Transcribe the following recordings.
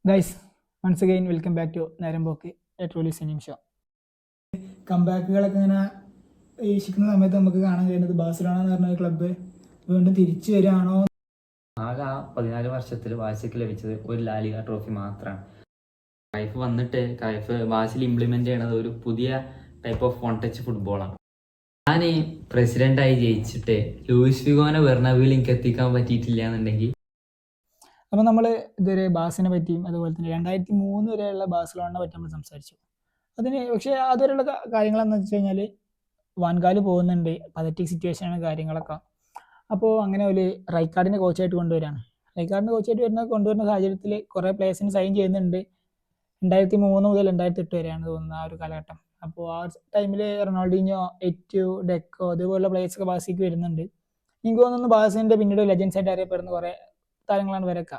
Guys, once again welcome back to Nerampokku a truly cinema show. കംബാക്കുകളൊക്കെ ഇങ്ങനെ വീക്ഷിക്കുന്ന സമയത്ത് നമുക്ക് കാണാൻ കഴിയുന്നത് ബാഴ്സലോണ എന്ന് പറഞ്ഞ ക്ലബ്ബ് വീണ്ടും തിരിച്ചു വരികയാണോ. ആകെ ആ 14 വർഷത്തിൽ ബാഴ്സയ്ക്ക് ലഭിച്ചത് ഒരു ലാലിഗ ട്രോഫി മാത്രമാണ്. ക്രൈഫ് വന്നിട്ട് ക്രൈഫ് ബാഴ്സയിൽ ഇംപ്ലിമെന്റ് ചെയ്യണത് ഒരു പുതിയ ടൈപ്പ് ഓഫ് വൺ ടച്ച് ഫുട്ബോളാണ്. ഞാൻ പ്രസിഡന്റായി ജയിച്ചിട്ട് ലൂയിസ് ഫിഗോനെ ബെർണബ്യൂവിൽ എനിക്ക് എത്തിക്കാൻ പറ്റിയിട്ടില്ല എന്നുണ്ടെങ്കിൽ. അപ്പോൾ നമ്മൾ ഇതുവരെ ബാസിനെ പറ്റിയും അതുപോലെ തന്നെ 2003 വരെയുള്ള ബാഴ്സലോണയെ പറ്റി നമ്മൾ സംസാരിച്ചു. പക്ഷേ അതുവരെയുള്ള കാര്യങ്ങളെന്ന് വെച്ച് കഴിഞ്ഞാൽ വാൻകാല് പോകുന്നുണ്ട്, പതറ്റിക് സിറ്റുവേഷനാണ് കാര്യങ്ങളൊക്കെ. അപ്പോൾ അങ്ങനെ ഒരു റൈക്കാർഡിനെ കോച്ചായിട്ട് കൊണ്ടുവരികയാണ്. റൈക്കാർഡിനെ കോച്ചായിട്ട് കൊണ്ടുവരുന്ന സാഹചര്യത്തിൽ കുറേ പ്ലേയേഴ്സിന് സൈൻ ചെയ്യുന്നുണ്ട്. 2003 മുതൽ 2008 വരെയാണ് തോന്നുന്നത് ആ ഒരു കാലഘട്ടം. അപ്പോൾ ആ ടൈമിൽ റൊണാൾഡീഞ്ഞോ, എറ്റു, ഡെക്കോ അതുപോലുള്ള പ്ലേയേഴ്സൊക്കെ ബാസിക്ക് വരുന്നുണ്ട്. എനിക്ക് തോന്നുന്നു ബാസിൻ്റെ പിന്നീട് ലെജൻസ് ആയിട്ട് അറിയപ്പെടുന്ന കുറേ താരങ്ങളാണ് ഇവരൊക്കെ.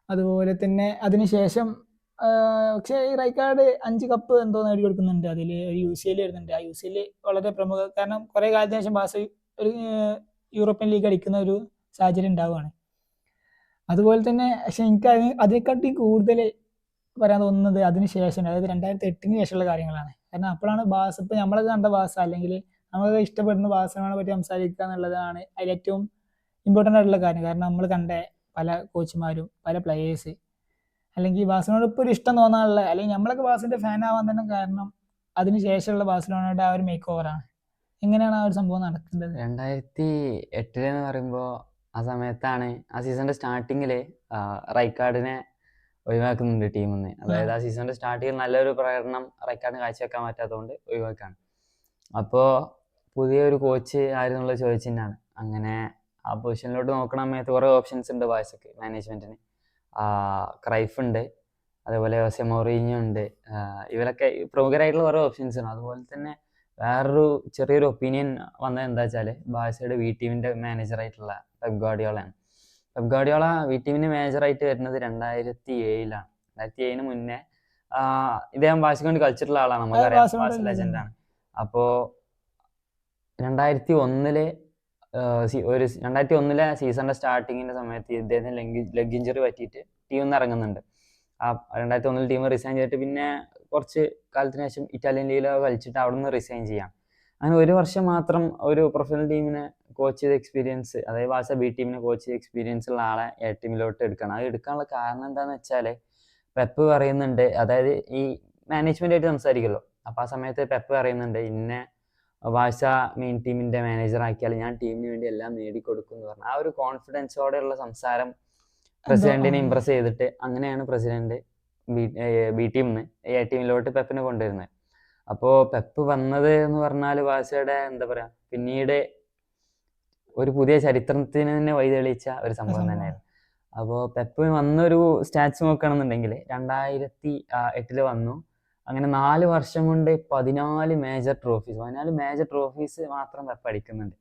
അതുപോലെ തന്നെ അതിനുശേഷം പക്ഷേ ഈ റൈക്കാർഡ് 5 കപ്പ് എന്തോ നേടിക്കൊടുക്കുന്നുണ്ട്. അതിൽ ഒരു UCL വരുന്നുണ്ട്. ആ UCL വളരെ പ്രമുഖ, കാരണം കുറേ കാലത്തിന് ശേഷം ബാസ ഒരു യൂറോപ്യൻ ലീഗ് അടിക്കുന്ന ഒരു സാഹചര്യം ഉണ്ടാവുകയാണ്. അതുപോലെ തന്നെ പക്ഷെ എനിക്ക് അതിനെക്കാട്ടി കൂടുതൽ പറയാൻ തോന്നുന്നത് അതിനുശേഷം, അതായത് 2008 ശേഷമുള്ള കാര്യങ്ങളാണ്. കാരണം അപ്പോഴാണ് ബാസ, ഇപ്പോൾ നമ്മളൊക്കെ കണ്ട ബാസ അല്ലെങ്കിൽ നമ്മളൊക്കെ ഇഷ്ടപ്പെടുന്ന ബാസയെ പറ്റി സംസാരിക്കുക എന്നുള്ളതാണ് അതിലേറ്റവും ഇമ്പോർട്ടൻ്റ് ആയിട്ടുള്ള കാര്യം. കാരണം നമ്മൾ കണ്ട പല കോച്ചുമാരും പല പ്ലെയേഴ്സ് അല്ലെങ്കിൽ ബാഴ്സലോണയോട് ഇപ്പോൾ ഒരു ഇഷ്ടം തോന്നാനുള്ള, അല്ലെങ്കിൽ നമ്മളൊക്കെ ബാസിൻ്റെ ഫാൻ ആവാൻ തന്നെ കാരണം അതിന് ശേഷമുള്ള ബാഴ്സലോണയുടെ ആ ഒരു മേക്ക് ഓവറാണ്. എങ്ങനെയാണ് ആ ഒരു സംഭവം നടക്കേണ്ടത്? 2008 എന്ന് പറയുമ്പോൾ ആ സമയത്താണ് ആ സീസണിന്റെ സ്റ്റാർട്ടിങ്ങിൽ റൈക്കാർഡിനെ ഒഴിവാക്കുന്നുണ്ട് ടീമിൽ നിന്ന്. അതായത് ആ സീസണിന്റെ സ്റ്റാർട്ടിങ്ങിൽ നല്ലൊരു പ്രകടനം റൈക്കാർഡിന് കാഴ്ചവെക്കാൻ പറ്റാത്തതുകൊണ്ട് ഒഴിവാക്കാണ്. അപ്പോൾ പുതിയൊരു കോച്ച് ആയിരുന്നുള്ളത് ചോദിച്ചിട്ടാണ്. അങ്ങനെ ആ പൊസിഷനിലോട്ട് നോക്കണ സമയത്ത് കുറേ ഓപ്ഷൻസ് ഉണ്ട് ബാഴ്സയ്ക്ക്, മാനേജ്മെന്റിന്. ക്രൈഫ് ഉണ്ട്, അതേപോലെ ജോസെ മൗറിഞ്ഞോ ഉണ്ട്. ഇവരൊക്കെ പ്രമുഖരായിട്ടുള്ള കുറേ ഓപ്ഷൻസ് ഉണ്ട്. അതുപോലെ തന്നെ വേറൊരു ചെറിയൊരു ഒപ്പീനിയൻ വന്നത് എന്താ വെച്ചാൽ ബാഴ്സയുടെ വി ടീമിന്റെ മാനേജറായിട്ടുള്ള പെപ് ഗാർഡിയോളയാണ്. പെപ് ഗാർഡിയോള വി ടീമിന്റെ മാനേജറായിട്ട് വരുന്നത് 2007 2007 മുന്നേ ഇദ്ദേഹം ബാഴ്സയ്ക്ക് വേണ്ടി കളിച്ചിട്ടുള്ള ആളാണ്, നമുക്കറിയാം, ബാഴ്സ ലെജൻഡാണ്. അപ്പോൾ 2001 ഒരു 2001 സീസണിന്റെ സ്റ്റാർട്ടിങ്ങിന്റെ സമയത്ത് ഇദ്ദേഹത്തിന് ലെഗ് ഇഞ്ചറി പറ്റിയിട്ട് ടീമിൽ നിന്ന് ഇറങ്ങുന്നുണ്ട്. ആ 2001 ടീം റിസൈൻ ചെയ്തിട്ട് പിന്നെ കുറച്ച് കാലത്തിന് ശേഷം ഇറ്റാലിയൻ ലീഗിൽ കളിച്ചിട്ട് അവിടെ നിന്ന് റിസൈൻ ചെയ്യാം. അങ്ങനെ ഒരു വർഷം മാത്രം ഒരു പ്രൊഫഷണൽ ടീമിനെ കോച്ച് ചെയ്ത എക്സ്പീരിയൻസ്, അതായത് ബാഴ്സ ബി ടീമിനെ കോച്ച് ചെയ്ത എക്സ്പീരിയൻസ് ഉള്ള ആളെ എ ടീമിലോട്ട് എടുക്കണം. അത് എടുക്കാനുള്ള കാരണം എന്താണെന്ന് വെച്ചാൽ പെപ്പ് പറയുന്നുണ്ട്, അതായത് ഈ മാനേജ്മെന്റ് ആയിട്ട് സംസാരിക്കുമല്ലോ, അപ്പോൾ ആ സമയത്ത് പെപ്പ് പറയുന്നുണ്ട് ഇന്നെ ബാഴ്സ മെയിൻ ടീമിന്റെ മാനേജർ ആക്കിയാൽ ഞാൻ ടീമിന് വേണ്ടി എല്ലാം നേടിക്കൊടുക്കും എന്ന് പറഞ്ഞു. ആ ഒരു കോൺഫിഡൻസോടെയുള്ള സംസാരം പ്രസിഡന്റിനെ ഇംപ്രസ് ചെയ്തിട്ട് അങ്ങനെയാണ് പ്രസിഡന്റ് ബി ടീമിന്ന് എ ടീമിലോട്ട് പെപ്പിനെ കൊണ്ടുവരുന്നത്. അപ്പോൾ പെപ്പ് വന്നത് എന്ന് പറഞ്ഞാൽ ബാഴ്സയുടെ എന്താ പറയാ, പിന്നീട് ഒരു പുതിയ ചരിത്രത്തിന് തന്നെ വഴിതെളിയിച്ച ഒരു സംഭവം തന്നെയായിരുന്നു. അപ്പോൾ പെപ്പ് വന്നൊരു സ്റ്റാറ്റ്സ് നോക്കുകയാണെന്നുണ്ടെങ്കിൽ 2008 വന്നു. അങ്ങനെ 4 വർഷം കൊണ്ട് 14 മേജർ ട്രോഫീസ് മാത്രം പെപ്പ് അടിക്കുന്നുണ്ട്.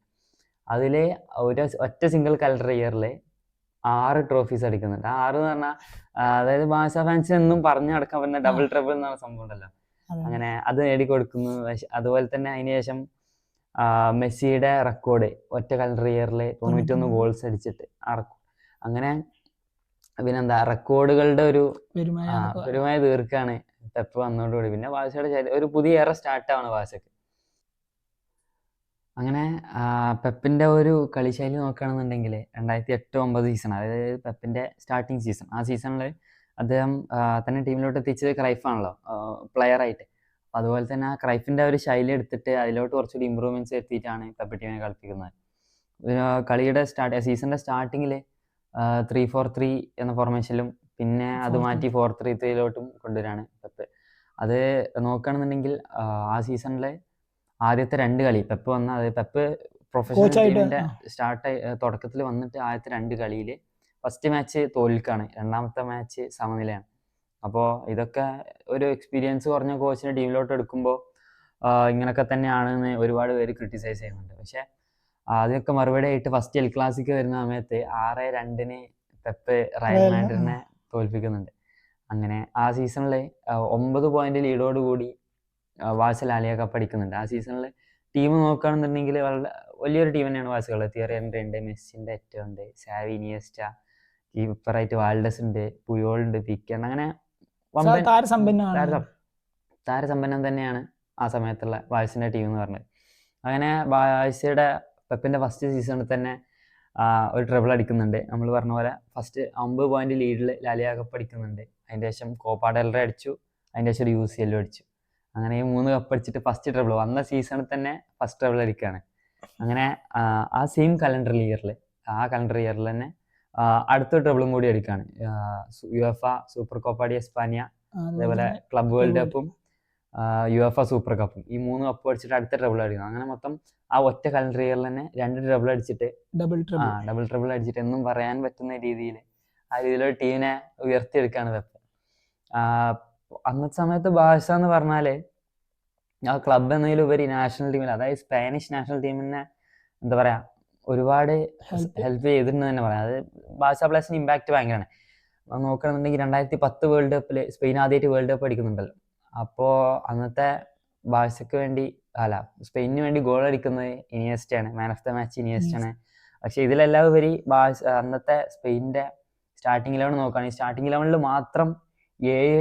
അതിൽ ഒറ്റ സിംഗിൾ കലണ്ടർ ഇയറിൽ 6 ട്രോഫീസ് അടിക്കുന്നുണ്ട്. 6 എന്ന് പറഞ്ഞാൽ അതായത് ബാഴ്സ ഫാൻസ് എന്നും പറഞ്ഞു നടക്കാൻ പറ്റുന്ന ഡബിൾ ട്രിപ്പിൾ എന്ന സംഭവം ഉണ്ടല്ലോ, അങ്ങനെ അത് നേടിക്കൊടുക്കുന്നു. അതുപോലെ തന്നെ അതിനുശേഷം മെസ്സിയുടെ റെക്കോർഡ് ഒറ്റ കലണ്ടർ ഇയറിൽ 91 ഗോൾസ് അടിച്ചിട്ട് അങ്ങനെ പിന്നെന്താ റെക്കോർഡുകളുടെ ഒരു പെരുമായ തീർക്കാണ് പെപ്പ് വന്നതോടുകൂടി. പിന്നെ ബാഴ്സയുടെ ഒരു പുതിയ ഏറെ സ്റ്റാർട്ടാണ് ബാഴ്സക്ക്. അങ്ങനെ പെപ്പിന്റെ ഒരു കളിശൈലി നോക്കുകയാണെന്നുണ്ടെങ്കിൽ 2008-09 സീസൺ, അതായത് പെപ്പിന്റെ സ്റ്റാർട്ടിങ് സീസൺ, ആ സീസണിൽ അദ്ദേഹം തന്നെ ടീമിലോട്ട് എത്തിച്ചത് ക്രൈഫാണല്ലോ പ്ലെയർ ആയിട്ട്. അതുപോലെ തന്നെ ആ ക്രൈഫിന്റെ ഒരു ശൈലി എടുത്തിട്ട് അതിലോട്ട് കുറച്ചുകൂടി ഇമ്പ്രൂവ്മെന്റ്സ് എത്തിയിട്ടാണ് പെപ്പ് ടീമിനെ കളിപ്പിക്കുന്നത്. കളിയുടെ സീസണിന്റെ സ്റ്റാർട്ടിങ്ങിൽ 3-4-3 എന്ന ഫോർമേഷനിലും പിന്നെ അത് മാറ്റി 4-3-3 കൊണ്ടുവരാണ് പെപ്പ്. അത് നോക്കുകയാണെന്നുണ്ടെങ്കിൽ ആ സീസണിലെ ആദ്യത്തെ 2 കളി പെപ്പ് വന്ന, അത് പെപ്പ് പ്രൊഫഷണൽ ടീമിന്റെ തുടക്കത്തിൽ വന്നിട്ട് ആദ്യത്തെ 2 കളിയിൽ ഫസ്റ്റ് മാച്ച് തോൽക്കാണ്, രണ്ടാമത്തെ മാച്ച് സമനിലയാണ്. അപ്പോൾ ഇതൊക്കെ ഒരു എക്സ്പീരിയൻസ് കുറഞ്ഞ കോച്ചിനെ ടീമിലോട്ട് എടുക്കുമ്പോൾ ഇങ്ങനൊക്കെ തന്നെയാണെന്ന് ഒരുപാട് പേര് ക്രിട്ടിസൈസ് ചെയ്യുന്നുണ്ട്. പക്ഷെ അതിനൊക്കെ മറുപടി ആയിട്ട് ഫസ്റ്റ് എൽ ക്ലാസിക്ക് വരുന്ന സമയത്ത് 6-2 പെപ്പ് റയൽ മാഡ്രിഡിനെ തോൽപ്പിക്കുന്നുണ്ട്. അങ്ങനെ ആ സീസണിൽ 9 പോയിന്റ് ലീഡോടുകൂടി ബാഴ്സ ലാലിഗ കപ്പ് അടിക്കുന്നുണ്ട്. ആ സീസണിൽ ടീം നോക്കുകയാണെന്നുണ്ടെങ്കിൽ വളരെ വലിയൊരു ടീം തന്നെയാണ് ബാഴ്സ. തിയറി ഹെൻറി ഉണ്ട്, മെസ്സി ഉണ്ട്, എറ്റോ ഉണ്ട്, സാവി, ഇനിയസ്റ്റ, കീപ്പറായിട്ട് വാൽഡസ് ഉണ്ട്, പുയോൾ ഉണ്ട്, പിക്കെ ഉണ്ട്. അങ്ങനെ വമ്പൻ താരസമ്പന്നമാണ്. താരസമ്പന്നം തന്നെയാണ് ആ സമയത്തുള്ള ബാഴ്സിൻ്റെ ടീം എന്ന് പറഞ്ഞത്. അങ്ങനെ ബാഴ്സയുടെ പെപ്പിൻ്റെ ഫസ്റ്റ് സീസണിൽ തന്നെ ഒരു ട്രിബിൾ അടിക്കുന്നുണ്ട്. നമ്മൾ പറഞ്ഞ പോലെ ഫസ്റ്റ് 50 പോയിന്റ് ലീഡിൽ ലാലിഗ കപ്പ് അടിക്കുന്നുണ്ട്. അതിൻ്റെ ശേഷം കോപ്പ ഡെൽ റേ അടിച്ചു, അതിൻ്റെ ശേഷം ഒരു UCL അടിച്ചു. അങ്ങനെ ഈ 3 കപ്പ് അടിച്ചിട്ട് ഫസ്റ്റ് ട്രിബിൾ വന്ന സീസണിൽ തന്നെ ഫസ്റ്റ് ട്രിബിൾ അടിക്കുകയാണ്. അങ്ങനെ ആ സെയിം കലണ്ടർ ഇയറിൽ തന്നെ അടുത്ത ട്രിബിളും കൂടി അടിക്കുകയാണ്. യുഎഫ സൂപ്പർ കോപ്പ ഡി എസ്പാനിയ, അതേപോലെ ക്ലബ് വേൾഡ് കപ്പും യുഎഫ സൂപ്പർ കപ്പും, ഈ 3 കപ്പ് അടിച്ചിട്ട് അടുത്ത ട്രിബിൾ അടിക്കണം. അങ്ങനെ മൊത്തം ആ ഒറ്റ കലണ്ടർ ഇയറിൽ തന്നെ 2 ട്രിബിൾ അടിച്ചിട്ട് ഡബിൾ ട്രിബിൾ അടിച്ചിട്ട് എന്നും പറയാൻ പറ്റുന്ന രീതിയിൽ ആ രീതിയിലൊരു ടീമിനെ ഉയർത്തിയെടുക്കുകയാണ് പെപ്പ്. അന്നത്തെ സമയത്ത് ബാഴ്സ എന്ന് പറഞ്ഞാൽ ആ ക്ലബ് എന്നതിലുപരി നാഷണൽ ടീമിൽ, അതായത് സ്പാനിഷ് നാഷണൽ ടീമിനെ എന്താ പറയുക, ഒരുപാട് ഹെൽപ്പ് ചെയ്തിട്ടുണ്ട് തന്നെ പറയാം. അത് ബാഴ്സ പ്ലേസിന് ഇമ്പാക്റ്റ് ഭയങ്കരമാണ്. നോക്കുകയാണെന്നുണ്ടെങ്കിൽ 2010 വേൾഡ് കപ്പിൽ സ്പെയിൻ ആദ്യമായിട്ട് വേൾഡ് കപ്പ് അടിക്കുന്നുണ്ടല്ലോ. അപ്പോൾ അന്നത്തെ ബാഴ്സയ്ക്ക് വേണ്ടി സ്പെയിനിന് വേണ്ടി ഗോൾ അടിക്കുന്നത് ഇനിയസ്റ്റയാണ്, മാൻ ഓഫ് ദ മാച്ച് ഇനിയസ്റ്റയാണ്. പക്ഷെ ഇതിലെല്ലാം ഉപരി അന്നത്തെ സ്പെയിനിന്റെ സ്റ്റാർട്ടിംഗ് 11 നോക്കുകയാണെങ്കിൽ സ്റ്റാർട്ടിംഗ് 11 മാത്രം 7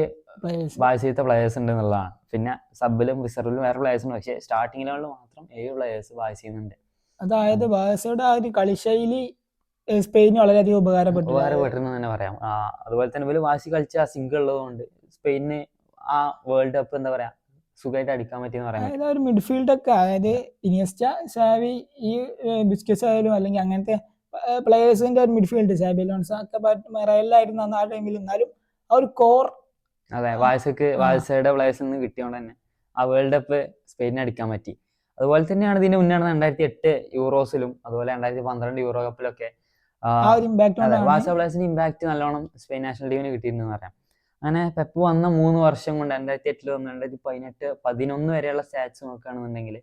ബാഴ്സയിലത്തെ പ്ലേയേഴ്സ് ഉണ്ട് എന്നുള്ളതാണ്. പിന്നെ സബിലും റിസർവിലും വേറെ പ്ലേയേഴ്സ് ഉണ്ട്. പക്ഷേ സ്റ്റാർട്ടിംഗ് 11 മാത്രം 7 പ്ലേയേഴ്സ് ബാഴ്സയുന്നുണ്ട്. അതായത് ബാഴ്സയുടെ ആ ഒരു കളിശൈലി സ്പെയിന് വളരെയധികം ഉപകാരപ്പെട്ടിരുന്നു തന്നെ പറയാം. അതുപോലെ തന്നെ ഇവര് വാശി കളിച്ച ആ സിംഗിൾ ഉള്ളതുകൊണ്ട് സ്പെയിനിന് ആ വേൾഡ് കപ്പ് എന്താ പറയാ സുഖമായിട്ട് അടിക്കാൻ പറ്റിയെന്ന് പറയാം. അതായത് ഒരു മിഡ്ഫീൽഡ് ഒക്കെ, അതായത് ഇനിയസ്റ്റ, സാവി, ഈ ബിസ്കറ്റ്സ് ആയാലും അല്ലെങ്കിൽ അങ്ങനത്തെ പ്ലേയേഴ്സിന്റെ ഒരു മിഡ്ഫീൽഡ്, സാബി അലോൺസോ ഒക്കെ റയലിലായിരുന്നു അന്ന് ആ ടൈമിൽ. എന്നാലും ആ ഒരു കോർ, അതെ, വാഴ്സയുടെ പ്ലേയേഴ്സിൽ നിന്ന് കിട്ടിയോണ്ട് തന്നെ ആ വേൾഡ് കപ്പ് സ്പെയിനിന് അടിക്കാൻ പറ്റി. അതുപോലെ തന്നെയാണ് ഇതിന്റെ മുന്നേ 2008 യൂറോസിലും അതുപോലെ 2012 യൂറോ കപ്പിലൊക്കെ വാഴ്സ പ്ലേയേഴ്സിന്റെ ഇമ്പാക്ട് നല്ലോണം സ്പെയിൻ നാഷണൽ ടീമിന് കിട്ടിയിരുന്നു പറയാം. അങ്ങനെ പെപ്പ് വന്ന 3 വർഷം കൊണ്ട് 2008 വന്ന് 2018, 2011 വരെയുള്ള സ്റ്റാറ്റ്സ് നോക്കുകയാണെന്നുണ്ടെങ്കിൽ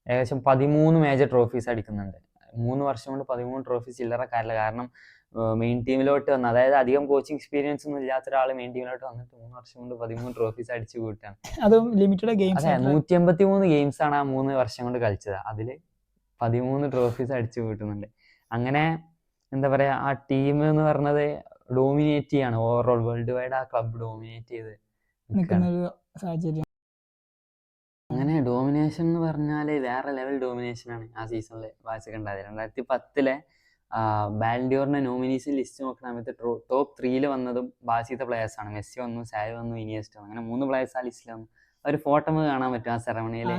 ഏകദേശം 13 മേജർ ട്രോഫീസ് അടിക്കുന്നുണ്ട്. 3 വർഷം കൊണ്ട് 13 ട്രോഫീസ് ചില്ലറക്കാരില്ല. കാരണം മെയിൻ ടീമിലോട്ട് വന്ന്, അതായത് അധികം കോച്ചിങ് എക്സ്പീരിയൻസ് ഒന്നും ഇല്ലാത്ത ഒരാൾ മെയിൻ ടീമിലോട്ട് വന്നിട്ട് 3 വർഷം കൊണ്ട് 13 ട്രോഫീസ് അടിച്ചു കൂട്ടാണ്. അതും ലിമിറ്റഡ് ഗെയിംസ്. അതെ, 183 ഗെയിംസ് ആണ് ആ 3 വർഷം കൊണ്ട് കളിച്ചത്. അതിൽ 13 ട്രോഫീസ് അടിച്ചു കൂട്ടുന്നുണ്ട്. അങ്ങനെ എന്താ പറയാ, ആ ടീം എന്ന് പറഞ്ഞത് ഡോമിനേറ്റ് ചെയ്യാണ് ഓവറോൾ വേൾഡ് വൈഡ്. ആ ക്ലബ് ഡോമിനേറ്റ് ചെയ്ത് നിൽക്കുന്ന ഒരു സാഹചര്യം. അങ്ങനെ ഡോമിനേഷൻ എന്ന് പറഞ്ഞാൽ വേറെ ലെവൽ ഡോമിനേഷൻ ആണ് ആ സീസണിൽ ബാഴ്സയ്ക്ക് ഉണ്ടായത്. 2010 ബാലൻഡിയോറിന്റെ നോമിനീസ് ലിസ്റ്റ് നോക്കുന്ന സമയത്ത് ടോപ്പ് 3 വന്നതും ബാഴ്സയിലത്തെ പ്ലേയേഴ്സ് ആണ്. മെസ്സി വന്നു, സാവി വന്നു, ഇനിയസ്റ്റ വന്നു. അങ്ങനെ 3 പ്ലേയേഴ്സ് ആ ലിസ്റ്റിൽ വന്നു. ഒരു ഫോട്ടോ കാണാൻ പറ്റും ആ സെറമണിയിൽ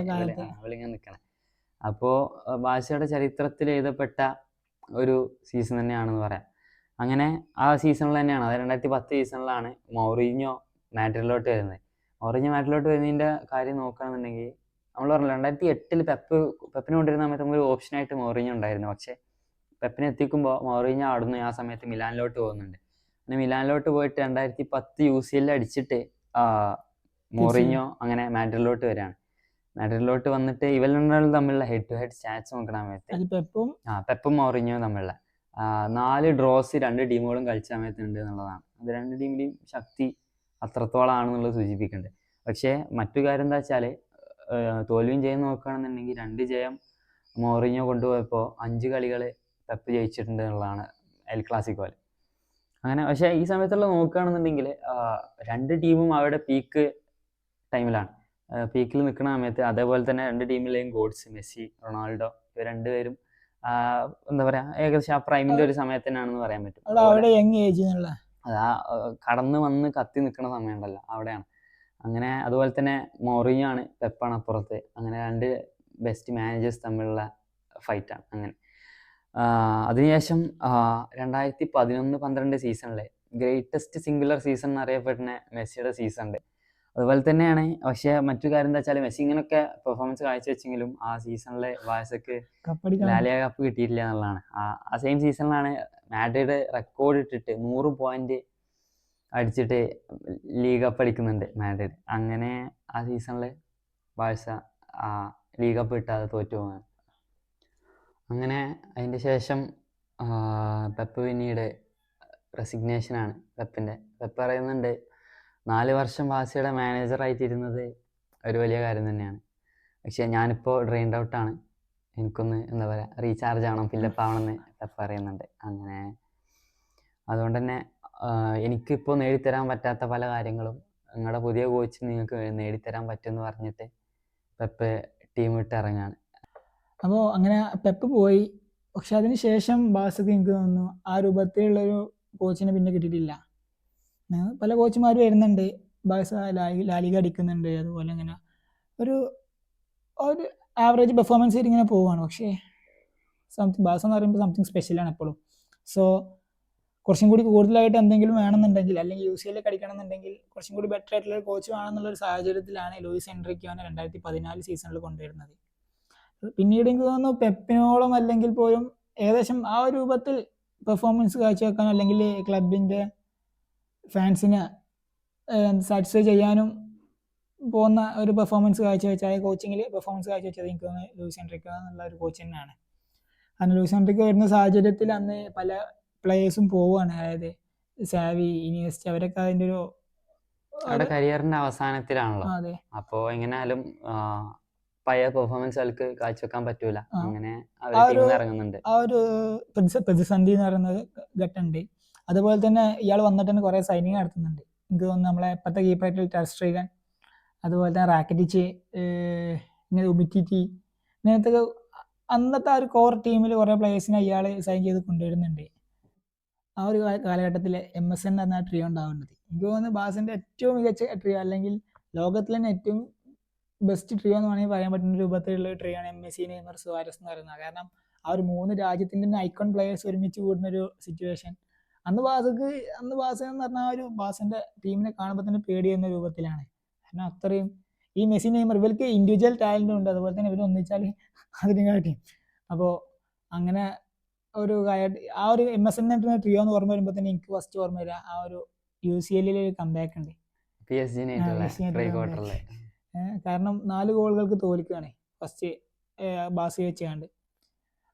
അവളിങ്ങനെ നിൽക്കണം. അപ്പോൾ ബാഴ്സയുടെ ചരിത്രത്തിൽ എഴുതപ്പെട്ട ഒരു സീസൺ തന്നെയാണെന്ന് പറയാം. അങ്ങനെ ആ സീസണിൽ തന്നെയാണ്, അതായത് 2010 സീസണിലാണ് മൗറീഞ്ഞോ മാഡ്രിഡിലോട്ട് വരുന്നത്. മൗറീഞ്ഞോ മാഡ്രിഡിലോട്ട് വരുന്നതിൻ്റെ കാര്യം നോക്കുകയാണെന്നുണ്ടെങ്കിൽ നമ്മൾ പറഞ്ഞു 2008 പെപ്പിന് കൊണ്ടിരുന്ന സമയത്ത് നമുക്ക് ഒരു ഓപ്ഷനായിട്ട് മൗറീഞ്ഞോ ഉണ്ടായിരുന്നു. പക്ഷേ പെപ്പിനെ എത്തിക്കുമ്പോൾ മൗറീഞ്ഞോ അവിടുന്ന് ആ സമയത്ത് മിലാനിലോട്ട് പോകുന്നുണ്ട്. അങ്ങനെ മിലാനിലോട്ട് പോയിട്ട് 2010 UCL അടിച്ചിട്ട് മൗറീഞ്ഞോ അങ്ങനെ മാഡ്രിഡിലോട്ട് വരികയാണ്. മാഡ്രിഡിലോട്ട് വന്നിട്ട് ഇവർ രണ്ടാളും തമ്മിലുള്ള ഹെഡ് ടു ഹെഡ് സ്റ്റാറ്റ്സ് നോക്കുന്ന സമയത്ത് പെപ്പും മൗറീഞ്ഞോയും തമ്മിലുള്ള 4 ഡ്രോസ് 2 ടീമുകളും കളിച്ച സമയത്ത് ഉണ്ട് എന്നുള്ളതാണ്. അത് 2 ടീമിൻ്റെയും ശക്തി അത്രത്തോളം ആണെന്നുള്ളത് സൂചിപ്പിക്കുന്നുണ്ട്. പക്ഷേ മറ്റു കാര്യം എന്താ വെച്ചാൽ തോൽവിയും ജയം നോക്കുകയാണെന്നുണ്ടെങ്കിൽ 2 ജയം മൗറീഞ്ഞോ കൊണ്ടുപോയപ്പോൾ 5 കളികൾ പെപ്പ് ജയിച്ചിട്ടുണ്ട് എന്നുള്ളതാണ് എൽ ക്ലാസിക്കോയിൽ. അങ്ങനെ പക്ഷേ ഈ സമയത്തുള്ള നോക്കുകയാണെന്നുണ്ടെങ്കിൽ 2 ടീമും അവരുടെ പീക്ക് ടൈമിലാണ്, പീക്കിൽ നിൽക്കുന്ന സമയത്ത്. അതേപോലെ തന്നെ 2 ടീമിലെയും ഗോഡ്സ്, മെസ്സി, റൊണാൾഡോ, ഇവർ 2 പേരും എന്താ പറയാ ഏകദേശം ആ പ്രൈമിന്റെ ഒരു സമയത്ത് തന്നെയാണെന്ന് പറയാൻ പറ്റും. അതാ കടന്ന് വന്ന് കത്തി നിൽക്കുന്ന സമയം ഉണ്ടല്ലോ, അവിടെയാണ്. അങ്ങനെ അതുപോലെ തന്നെ മൗറീഞ്ഞോ ആണ്, പെപ്പാണ് അപ്പുറത്ത്. അങ്ങനെ 2 ബെസ്റ്റ് മാനേജേഴ്സ് തമ്മിലുള്ള ഫൈറ്റാണ്. അങ്ങനെ അതിനുശേഷം 2011-12 സീസണിലെ ഗ്രേറ്റസ്റ്റ് സിംഗുലർ സീസൺ എന്നറിയപ്പെടുന്ന മെസ്സിയുടെ സീസൺ ഉണ്ട്. അതുപോലെ തന്നെയാണ്. പക്ഷേ മറ്റു കാര്യം എന്താ വെച്ചാൽ മെസ്സി ഇങ്ങനെയൊക്കെ പെർഫോമൻസ് കാഴ്ചവെച്ചെങ്കിലും ആ സീസണിലെ ബാഴ്സയ്ക്ക് ലാലിഗ കപ്പ് കിട്ടിയിട്ടില്ല എന്നുള്ളതാണ്. ആ സെയിം സീസണിലാണ് മാഡ്രിഡ് റെക്കോർഡ് ഇട്ടിട്ട് 100 പോയിന്റ് അടിച്ചിട്ട് ലീഗ് കപ്പ് അടിക്കുന്നുണ്ട് മാഡ്രിഡ്. അങ്ങനെ ആ സീസണിൽ ബാഴ്സ ലീഗ് കപ്പ് കിട്ടാതെ തോറ്റു പോകുന്നത്. അങ്ങനെ അതിൻ്റെ ശേഷം പെപ്പ് പിന്നീട് റെസിഗ്നേഷനാണ് പെപ്പ് പറയുന്നുണ്ട് 4 വർഷം ബാഴ്സയുടെ മാനേജറായിട്ടിരുന്നത് ഒരു വലിയ കാര്യം തന്നെയാണ്. പക്ഷേ ഞാനിപ്പോൾ ഡ്രെയിൻഡ് ഔട്ടാണ്, എനിക്കൊന്ന് എന്താ പറയുക റീചാർജ് ആവണം, ഫില്ലപ്പ് ആവണമെന്ന് പെപ്പ് പറയുന്നുണ്ട്. അങ്ങനെ അതുകൊണ്ട് തന്നെ എനിക്കിപ്പോൾ നേടിത്തരാൻ പറ്റാത്ത പല കാര്യങ്ങളും നിങ്ങളുടെ പുതിയ കോച്ച് നിങ്ങൾക്ക് നേടിത്തരാൻ പറ്റുമെന്ന് പറഞ്ഞിട്ട് പെപ്പ് ടീം വിട്ട് ഇറങ്ങാണ്. അപ്പോൾ അങ്ങനെ പെപ്പ് പോയി. പക്ഷെ അതിന് ശേഷം ബാഴ്സക്ക് എനിക്ക് തോന്നുന്നു ആ രൂപത്തിലുള്ളൊരു കോച്ചിനെ പിന്നെ കിട്ടിയിട്ടില്ല. പല കോച്ചുമാർ വരുന്നുണ്ട്, ബാഴ്സ ലാലിഗ അടിക്കുന്നുണ്ട്, അതുപോലെ ഇങ്ങനെ ഒരു ഒരു ആവറേജ് പെർഫോമൻസ് ആയിട്ട് ഇങ്ങനെ പോവുകയാണ്. പക്ഷേ ബാഴ്സ എന്ന് പറയുമ്പോൾ സംതിങ് സ്പെഷ്യലാണ് എപ്പോഴും. സോ കുറച്ചും കൂടി കൂടുതലായിട്ട് എന്തെങ്കിലും വേണമെന്നുണ്ടെങ്കിൽ, അല്ലെങ്കിൽ UCL അടിക്കണം എന്നുണ്ടെങ്കിൽ കുറച്ചും കൂടി ബെറ്റർ ആയിട്ടുള്ള ഒരു കോച്ച് വേണമെന്നുള്ളൊരു സാഹചര്യത്തിലാണ് ലൂയിസ് എൻറിക്കോനെ 2014 സീസണിൽ കൊണ്ടുവരുന്നത്. പിന്നീട് എനിക്ക് തോന്നുന്നു പെപ്പിനോളം അല്ലെങ്കിൽ പോലും ഏകദേശം ആ ഒരു രൂപത്തിൽ പെർഫോമൻസ് കാഴ്ചവെക്കാൻ, അല്ലെങ്കിൽ ക്ലബിൻ്റെ ഫാൻസിനെ സാറ്റിസ്ഫൈ ചെയ്യാനും പോകുന്ന ഒരു പെർഫോമൻസ് കാഴ്ചവെച്ച ആ കോച്ചിങ്ങിൽ പെർഫോമൻസ് കാഴ്ചവെച്ചത് എനിക്ക് തോന്നുന്നു ലൂയിസ് എൻറിക്കോ എന്നുള്ള ഒരു കോച്ച് തന്നെയാണ്. അന്ന് ലൂയിസ് എൻറിക്കോ വരുന്ന സാഹചര്യത്തിൽ അന്ന് പല പ്ലേയേഴ്സും പോവുകയാണ്. അതായത് സാവി, ഇനിയസ്റ്റ്, അവരൊക്കെ അതിൻ്റെ ഒരു അവരുടെ കരിയറിന്റെ അവസാനത്തിലാണല്ലോ. അതെ, അപ്പോൾ എങ്ങനെയാലും പഴയ പെർഫോമൻസ് അവർക്ക് കാഴ്ചവെക്കാൻ പറ്റൂല. അങ്ങനെ അവർ ആ ടീമിൽ ഒരു ഇറങ്ങുന്നുണ്ട്. ആ ഒരു പ്രതിസന്ധി എന്ന് പറയുന്നത് ഘട്ടമുണ്ട്. അതുപോലെ തന്നെ ഇയാൾ വന്നിട്ട് തന്നെ കുറേ സൈനിങ് നടത്തുന്നുണ്ട്. എനിക്ക് തോന്നുന്നു നമ്മളെ ഇപ്പോഴത്തെ കീപ്പറായിട്ടുള്ള ടെർ സ്റ്റീഗൻ, അതുപോലെ തന്നെ റാക്കിറ്റിച്ച്, ഇങ്ങനെ ഉമിറ്റിറ്റി, ഇങ്ങനത്തെ അന്നത്തെ ആ ഒരു കോർ ടീമിൽ കുറേ പ്ലേയേഴ്സിനെ ഇയാൾ സൈൻ ചെയ്ത് കൊണ്ടുവരുന്നുണ്ട്. ആ ഒരു കാലഘട്ടത്തിൽ MSN എന്ന ട്രിയോ ഉണ്ടാവുന്നത് എനിക്ക് തോന്നുന്നു ബാസിൻ്റെ ഏറ്റവും മികച്ച ട്രിയോ, അല്ലെങ്കിൽ ലോകത്തിൽ തന്നെ ഏറ്റവും ബെസ്റ്റ് ട്രിയോ എന്ന് വേണമെങ്കിൽ പറയാൻ പറ്റുന്ന രൂപത്തിലുള്ള ട്രിയോ ആണ് മെസ്സി, നെയ്മർ, സുവാരസ് എന്ന് പറയുന്നത്. കാരണം ആ ഒരു 3 രാജ്യത്തിൻ്റെ ഐക്കൺ പ്ലേയേഴ്സ് ഒരുമിച്ച് കൂടുന്നൊരു സിറ്റുവേഷൻ അന്ന് ബാസ് എന്ന് പറഞ്ഞാൽ ആ ഒരു ബാസിൻ്റെ ടീമിനെ കാണുമ്പോൾ തന്നെ പേടി ചെയ്യുന്ന രൂപത്തിലാണ്. കാരണം അത്രയും ഈ മെസ്സി, നെയ്മർ ഇവർക്ക് ഇൻഡിവിജ്വൽ ടാലൻറ്റും ഉണ്ട്, അതുപോലെ തന്നെ ഇവർ ഒന്നിച്ചാൽ അതിന് കാട്ടി. അപ്പോൾ അങ്ങനെ ഒരു ആ ഒരു MSN ട്രിയോ എന്ന് ഓർമ്മ വരുമ്പോൾ തന്നെ എനിക്ക് ഫസ്റ്റ് ഓർമ്മ വരിക ആ ഒരു UCL ഒരു കംബാക്ക് ഉണ്ട്, PSG കാരണം 4 ഗോളുകൾക്ക് തോൽക്കുകയാണ് ഫസ്റ്റ് ബാസ് വെച്ചാണ്ട്.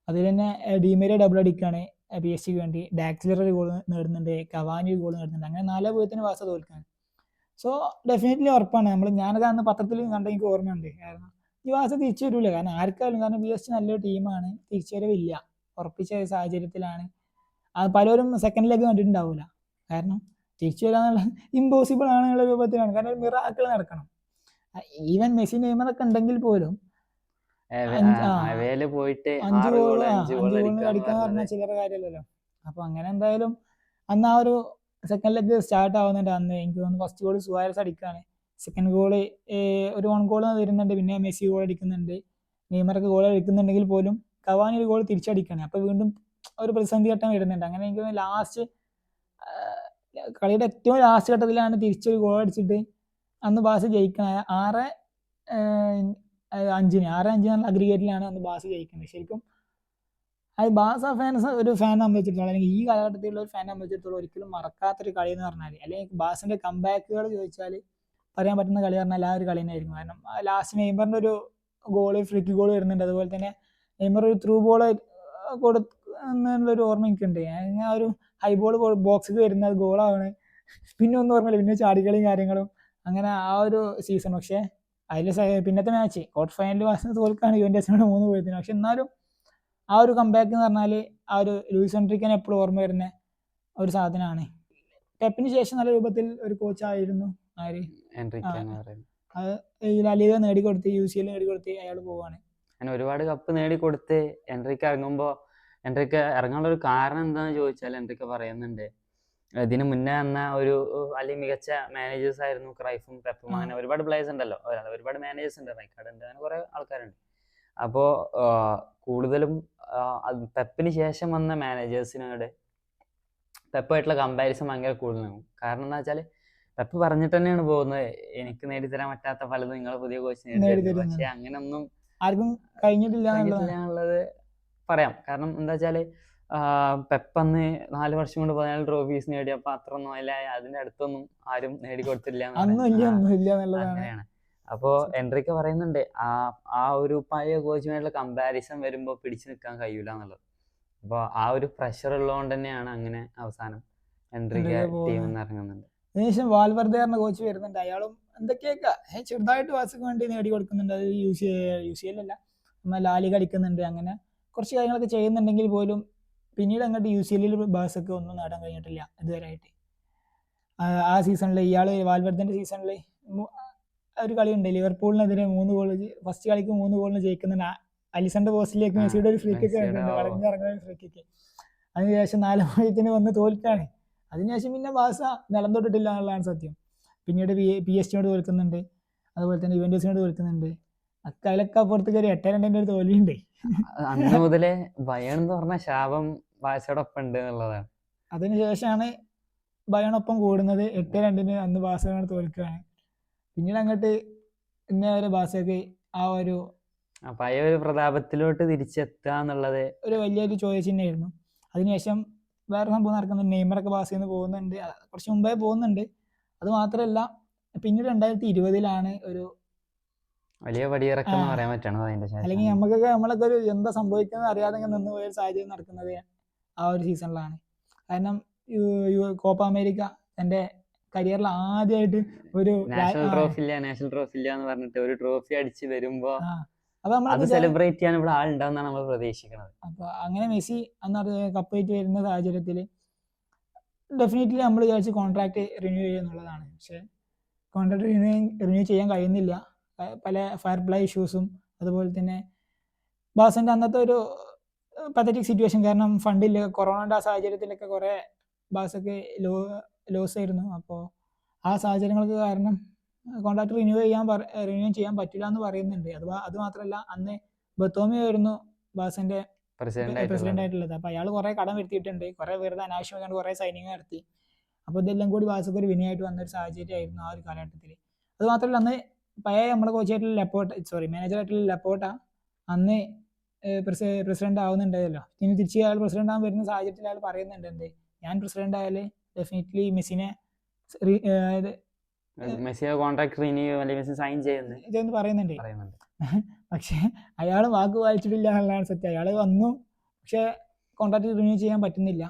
അതിൽ തന്നെ ഡിമേരിയ ഡബിൾ അടിക്കുകയാണ് PSG വേണ്ടി, ഡാക്സിലർ ഒരു ഗോൾ നേടുന്നുണ്ട്, കവാനി ഒരു ഗോൾ നേടുന്നുണ്ട്. അങ്ങനെ 4-0 ബാസ തോൽക്കുകയാണ്. സോ ഡെഫിനറ്റ്ലി ഉറപ്പാണ്. ഞാനത് അന്ന് പത്രത്തിൽ കണ്ട എനിക്ക് ഓർമ്മയുണ്ട്. കാരണം ഈ ബാസ തിരിച്ചു വരില്ല, കാരണം ആർക്കായാലും, കാരണം PSG നല്ലൊരു ടീമാണ്, തിരിച്ചുവരവില്ല, ഉറപ്പിച്ച സാഹചര്യത്തിലാണ്. അത് പലരും സെക്കൻഡ് ലെഗ് കണ്ടിട്ടുണ്ടാവില്ല, കാരണം തിരിച്ചു വരാന്നുള്ള ഇമ്പോസിബിൾ ആണെന്നുള്ള രൂപത്തിലാണ്. കാരണം ഒരു മിറാക്കിൾ നടക്കണം. ഈവൻ മെസ്സി, നെയ്മറൊക്കെ ഉണ്ടെങ്കിൽ പോലും പോയിട്ട് 5 ഗോൾ അടിക്കാന്ന് പറഞ്ഞാൽ ചില്ലറ കാര്യമല്ലല്ലോ. അപ്പൊ അങ്ങനെ എന്തായാലും അന്ന് ആ ഒരു സെക്കൻഡ് ലെഗ് സ്റ്റാർട്ട് ആവുന്നുണ്ട്. അന്ന് എനിക്ക് തോന്നുന്നു ഫസ്റ്റ് ഗോൾ സുവാരസ് അടിക്കാണ്, സെക്കൻഡ് ഗോള് ഒരു 1 ഗോൾ വരുന്നുണ്ട്, പിന്നെ മെസ്സി ഗോൾ അടിക്കുന്നുണ്ട്, നെയ്മറൊക്കെ ഗോൾ അടിക്കുന്നുണ്ടെങ്കിൽ പോലും കവാനി ഒരു ഗോൾ തിരിച്ചടിക്കാണ്. അപ്പൊ വീണ്ടും ഒരു പ്രതിസന്ധി ഘട്ടം വരുന്നുണ്ട്. അങ്ങനെ എനിക്ക് തോന്നുന്നു ലാസ്റ്റ് കളിയുടെ ഏറ്റവും ലാസ്റ്റ് ഘട്ടത്തിലാണ് തിരിച്ചൊരു ഗോൾ അടിച്ചിട്ട് അന്ന് ബാസ് ജയിക്കുന്നത്. 6-5 അഗ്രിഗേറ്റിലാണ് അന്ന് ബാസ് ജയിക്കുന്നത്. ശരിക്കും അത് ബാസ ഫാൻസ് ഒരു ഫാൻ സംബന്ധിച്ചിടത്തോളം, അല്ലെങ്കിൽ ഈ കാലഘട്ടത്തിലുള്ള ഒരു ഫാൻ സംബന്ധിച്ചിടത്തോളം ഒരിക്കലും മറക്കാത്തൊരു കളി എന്ന് പറഞ്ഞാൽ, അല്ലെങ്കിൽ ബാസിന്റെ കംബാക്കുകൾ ചോദിച്ചാൽ പറയാൻ പറ്റുന്ന കളി പറഞ്ഞാൽ ആ ഒരു കളി തന്നെയായിരിക്കും. കാരണം ലാസ്റ്റ് നെയ്മറിന്റെ ഒരു ഗോള്, ഫ്രീ ഗോൾ വരുന്നുണ്ട്, അതുപോലെ തന്നെ നെയ്മർ ഒരു ത്രൂ ബോൾ കൊടുക്കുന്നുള്ളൊരു ഓർമ്മ എനിക്കുണ്ട്. ആ ഒരു ഹൈ ബോൾ ബോക്സിൽ വരുന്നത് ഗോളാണ്, പിന്നെ ഒന്നും ഓർമ്മയില്ല, പിന്നെ ചാടിക്കളിയും കാര്യങ്ങളും. അങ്ങനെ ആ ഒരു സീസൺ. പക്ഷേ അതിൽ പിന്നത്തെ മാച്ച് ക്വാർട്ടർ ഫൈനലിൽ തോൽക്കാണ് യുവന്റസിനോട് 3-0. പക്ഷെ എന്നാലും ആ ഒരു കംബാക്ക് എന്ന് പറഞ്ഞാൽ ആ ഒരു ലൂയിസ് എൻറിക്കോനെ എപ്പോഴും ഓർമ്മ വരുന്ന ഒരു സാധനമാണ്. പെപ്പിന് ശേഷം നല്ല രൂപത്തിൽ ഒരു കോച്ചായിരുന്നു ആര്, അത് ഈ ലാലിഗ നേടിക്കൊടുത്ത്, UCL നേടിക്കൊടുത്ത് അയാൾ പോവാണ്. അങ്ങനെ ഒരുപാട് കപ്പ് നേടിക്കൊടുത്ത് എൻട്രിക്ക് ഇറങ്ങുമ്പോൾ എൻട്രിക്ക് ഇറങ്ങാനുള്ള ഒരു കാരണം എന്താണെന്ന് ചോദിച്ചാൽ എൻട്രിക്ക് പറയുന്നുണ്ട്, ഇതിന് മുന്നേ വന്ന ഒരു അല്ലെങ്കിൽ മികച്ച മാനേജേഴ്സ് ആയിരുന്നു ക്രൈഫും പെപ്പും. അങ്ങനെ ഒരുപാട് പ്ലേയേഴ്സ് ഉണ്ടല്ലോ, ഒരുപാട് മാനേജേഴ്സ് ഉണ്ട്, റൈക്കാർഡ് ഉണ്ട്, അങ്ങനെ കുറെ ആൾക്കാരുണ്ട്. അപ്പോൾ കൂടുതലും പെപ്പിന് ശേഷം വന്ന മാനേജേഴ്സിനോട് പെപ്പായിട്ടുള്ള കമ്പാരിസൺ ഭയങ്കര കൂടുതലാണ്. കാരണം എന്താ വെച്ചാൽ പെപ്പ് പറഞ്ഞിട്ട് തന്നെയാണ് പോകുന്നത്, എനിക്ക് നേടിത്തരാൻ പറ്റാത്ത പലതും നിങ്ങൾ പുതിയ കോച്ച് നേടിത്തരുന്നു. പക്ഷെ അങ്ങനെയൊന്നും ആർക്കും കഴിഞ്ഞിട്ടില്ല എന്നുള്ളത് പറയാം. കാരണം എന്താ വെച്ചാൽ പെപ്പന്ന് 4 വർഷം കൊണ്ട് 14 ട്രോഫീസ് നേടിയപ്പോൾ അത്രയൊന്നും അതിന്റെ അടുത്തൊന്നും ആരും നേടിക്കൊടുത്തില്ല. അങ്ങനെയാണ്. അപ്പോൾ എൻട്രിക്ക് പറയുന്നുണ്ട് ആ ഒരു പഴയ കോച്ചുമായിട്ടുള്ള കമ്പാരിസൺ വരുമ്പോൾ പിടിച്ചു നിൽക്കാൻ കഴിയൂല എന്നുള്ളത്. അപ്പോൾ ആ ഒരു പ്രഷർ ഉള്ളതുകൊണ്ട് തന്നെയാണ് അങ്ങനെ അവസാനം എൻട്രിക്ക് ടീമിൽ നിന്ന് ഇറങ്ങുന്നുണ്ട്. അതിനുശേഷം വാൽവർദെ എന്ന കോച്ച് വരുന്നുണ്ട്. അയാളും എന്തൊക്കെയൊക്കെ ചെറുതായിട്ട് വാസിക്ക് വേണ്ടി നേടിക്കൊടുക്കുന്നുണ്ട്. അത് UCL അല്ല, നമ്മൾ ലാലിഗ കളിക്കുന്നുണ്ട്, അങ്ങനെ കുറച്ച് കാര്യങ്ങളൊക്കെ ചെയ്യുന്നുണ്ടെങ്കിൽ പോലും പിന്നീട് അങ്ങോട്ട് UCL ബാഴ്സക്ക് ഒന്നും നേടാൻ കഴിഞ്ഞിട്ടില്ല ഇതുവരെയായിട്ട്. ആ സീസണിൽ ഇയാൾ വാൽവർദ്ധൻ്റെ സീസണിൽ ഒരു കളിയുണ്ട് ലിവർപൂളിനെതിരെ 3 ഗോൾ, ഫസ്റ്റ് കളിക്ക് 3 ഗോളിന് ജയിക്കുന്നുണ്ട്. അലിസന്റെ പോസ്റ്റിലേക്ക് മെസ്സിയുടെ ഒരു ഫ്രീ കിക്ക് കണ്ടിട്ടുണ്ട്, വളഞ്ഞിറങ്ങുന്ന ഫ്രീ കിക്ക്. അതിനുശേഷം 4-0 വന്ന് തോൽക്കാണ്. അതിനുശേഷം പിന്നെ ബാഴ്സ നിലം തൊട്ടിട്ടില്ല എന്നുള്ളതാണ് സത്യം. പിന്നീട് PSG തോൽക്കുന്നുണ്ട്, അതുപോലെ തന്നെ യുവന്റസിനോട് തോൽക്കുന്നുണ്ട്. അതിലൊക്കെ അപ്പുറത്ത് കയറി 8-2 ഒരു തോൽവിയുണ്ട്. അന്ന് മുതലേ ബയേൺ എന്ന് പറഞ്ഞ ശാപം ബാഴ്സയോടൊപ്പം ഉണ്ട് എന്നുള്ളതാണ്. അതിനുശേഷമാണ് ബയേണൊപ്പം കൂടുന്നത്. 8-2 അന്ന് ബാഴ്സലോണ തോൽക്കുകയാണ്. പിന്നീട് അങ്ങോട്ട് ഇന്നേ വരെ ബാഴ്സയ്ക്ക് ആ ഒരു പഴയ ഒരു പ്രതാപത്തിലോട്ട് തിരിച്ചെത്തുക എന്നുള്ളത് ഒരു വലിയൊരു ചോദ്യചിഹ്നമായിരുന്നു. അതിനുശേഷം വേറെ സംഭവം നടക്കുന്നുണ്ട്. നെയ്മറൊക്കെ ബാഴ്സയിൽ നിന്ന് പോകുന്നുണ്ട്, കുറച്ച് മുമ്പേ പോകുന്നുണ്ട്. അത് മാത്രമല്ല പിന്നീട് 2020 ഒരു വലിയ പടിയിറക്കം എന്ന് പറയാൻ പറ്റണം അതിന്റെ ശേഷം. അല്ലെങ്കിൽ നമ്മളൊക്കെ ഒരു എന്താ സംഭവിക്കുന്നത് അറിയാതെ നിന്ന് പോയ സാഹചര്യം നടക്കുന്നത് ആ ഒരു സീസണിലാണ്. കാരണം കോപ്പ അമേരിക്ക തന്റെ കരിയറിൽ ആദ്യമായിട്ട് ഒരു നാഷണൽ ട്രോഫി ഇല്ല എന്ന് പറഞ്ഞിട്ട് ഒരു ട്രോഫി അടിച്ച് വരുമ്പോ അപ്പൊ അത് സെലിബ്രേറ്റ് ചെയ്യാൻ ഇവിടെ ആളുണ്ടാവുന്നതാണ് നമ്മൾ പ്രതീക്ഷിക്കുന്നത്. അപ്പൊ അങ്ങനെ മെസ്സി അന്ന് കപ്പേറ്റ് വരുന്ന സാഹചര്യത്തിൽ ഡെഫിനറ്റ്ലി നമ്മൾ വിചാരിച്ച് കോൺട്രാക്ട് റിന്യൂ ചെയ്യുന്നുള്ളതാണ്. പക്ഷെ കോൺട്രാക്ട് റിന്യൂ ചെയ്യാൻ കഴിയുന്നില്ല. പല ഫയർ പ്ലേ ഇഷ്യൂസും, അതുപോലെ തന്നെ ബാഴ്സന്റെ അന്നത്തെ ഒരു പത്തറ്റിക് സിറ്റുവേഷൻ, കാരണം ഫണ്ടില്ല. കൊറോണയുടെ ആ സാഹചര്യത്തിലൊക്കെ കുറേ ബാഴ്സക്ക് ലോസ് ആയിരുന്നു. അപ്പോൾ ആ സാഹചര്യങ്ങൾക്ക് കാരണം കോൺട്രാക്ട് റിന്യൂ ചെയ്യാൻ പറ്റില്ല എന്ന് പറയുന്നുണ്ട്. അത് മാത്രമല്ല അന്ന് ബത്തോമിയോ ആയിരുന്നു ബാഴ്സന്റെ പ്രസിഡന്റ് ആയിട്ടുള്ളത്. അപ്പോൾ അയാൾ കുറേ കടം വരുത്തിയിട്ടുണ്ട്, കുറേ വെറുതെ അനാവശ്യമായിട്ട് കുറേ സൈനിങ് നടത്തി. അപ്പോൾ ഇതെല്ലാം കൂടി ബാഴ്സക്ക് ഒരു വിനയായിട്ട് വന്നൊരു സാഹചര്യമായിരുന്നു ആ ഒരു കാലഘട്ടത്തിൽ. അത് മാത്രമല്ല അന്ന് പഴയ നമ്മുടെ കോച്ചായിട്ടുള്ള മാനേജറായിട്ടുള്ള ലപ്പോട്ട അന്ന് പ്രസിഡന്റ് ആവുന്നുണ്ടായല്ലോ. ഇനി തിരിച്ച് അയാൾ പ്രസിഡന്റ് ആകാൻ വരുന്ന സാഹചര്യത്തിൽ അയാൾ പറയുന്നുണ്ട്, എന്ത് ഞാൻ പ്രസിഡന്റ് ആയാൽ ഡെഫിനറ്റ്ലി മെസ്സിനെ കോൺട്രാക്ട് റിന്യൂ അല്ലെങ്കിൽ മെസ്സി സൈൻ ചെയ്യുന്നു പറയുന്നുണ്ട്. പക്ഷെ അയാൾ വാക്ക് പാലിച്ചിട്ടില്ല എന്നുള്ളതാണ് സത്യം. അയാൾ വന്നു, പക്ഷെ കോൺട്രാക്ട് റിന്യൂ ചെയ്യാൻ പറ്റുന്നില്ല.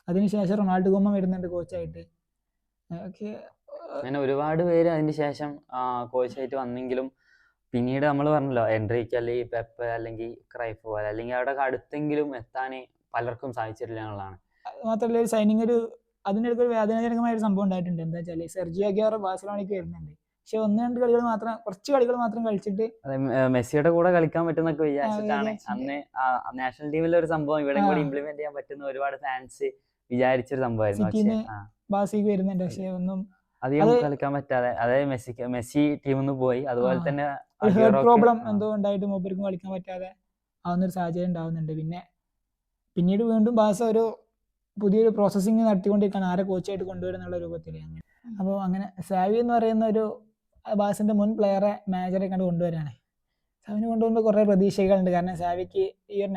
അതിനുശേഷം റൊണാൾഡോ ഗോമ വരുന്നുണ്ട് കോച്ചായിട്ട്. അങ്ങനെ ഒരുപാട് പേര് അതിന് ശേഷം കോച്ചായിട്ട് വന്നെങ്കിലും പിന്നീട് നമ്മൾ പറഞ്ഞല്ലോ എൻട്രിക്ക് അല്ലെങ്കിൽ പെപ്പ് അല്ലെങ്കിൽ ക്രൈഫ് പോലെ അല്ലെങ്കിൽ അവിടെ അടുത്തെങ്കിലും എത്താൻ പലർക്കും സാധിച്ചിട്ടില്ല എന്നുള്ളതാണ്. മാത്രമല്ല ഒരു സൈനിങ് അതിനിടയ്ക്ക് ഒരു വേദനാജനകമായ ഒരു സംഭവം ഉണ്ടായിട്ടുണ്ട്. എന്താ വെച്ചാൽ സെർജിയോ അഗ്യൂറോ ബാഴ്സലോണയ്ക്ക് വരുന്നുണ്ട്, പക്ഷെ 1-2 കളികൾ മാത്രം, കുറച്ച് കളികൾ മാത്രം കളിച്ചിട്ട് മെസ്സിയുടെ കൂടെ കളിക്കാൻ പറ്റുന്നൊക്കെ വിചാരിച്ചിട്ടാണ് അന്ന് നാഷണൽ ടീമിലെ ഒരു സംഭവം ഇവിടെ കൂടി ഇംപ്ലിമെന്റ് ചെയ്യാൻ പറ്റുന്ന ഒരുപാട് ഫാൻസ് വിചാരിച്ചൊരു സംഭവമായിരുന്നു. ബാഴ്സയ്ക്ക് വരുന്നുണ്ട്, പക്ഷെ ഒന്നും അധികം കളിക്കാൻ പറ്റാതെ, അതായത് മെസ്സി ടീമിൽ നിന്ന് പോയി. അതുപോലെ തന്നെ പ്രോബ്ലം എന്തോ ഉണ്ടായിട്ട് മൂപ്പർക്കും കളിക്കാൻ പറ്റാതെ ആവുന്നൊരു സാഹചര്യം ഉണ്ടാവുന്നുണ്ട്. പിന്നീട് വീണ്ടും ബാഴ്സ ഒരു പുതിയൊരു പ്രോസസ്സിങ് നടത്തിക്കൊണ്ടിരിക്കുകയാണ്, ആരെ കോച്ചായിട്ട് കൊണ്ടുവരുന്നുള്ള രൂപത്തിൽ. അപ്പോൾ അങ്ങനെ സാവി എന്ന് പറയുന്ന ഒരു ബാഴ്സന്റെ മുൻ പ്ലെയറെ മാനേജറെ കണ്ട് കൊണ്ടുവരികയാണ്. സാവിനെ കൊണ്ടുവരുമ്പോൾ കുറേ പ്രതീക്ഷകളുണ്ട്. കാരണം സാവിക്ക് ഈ ഒരു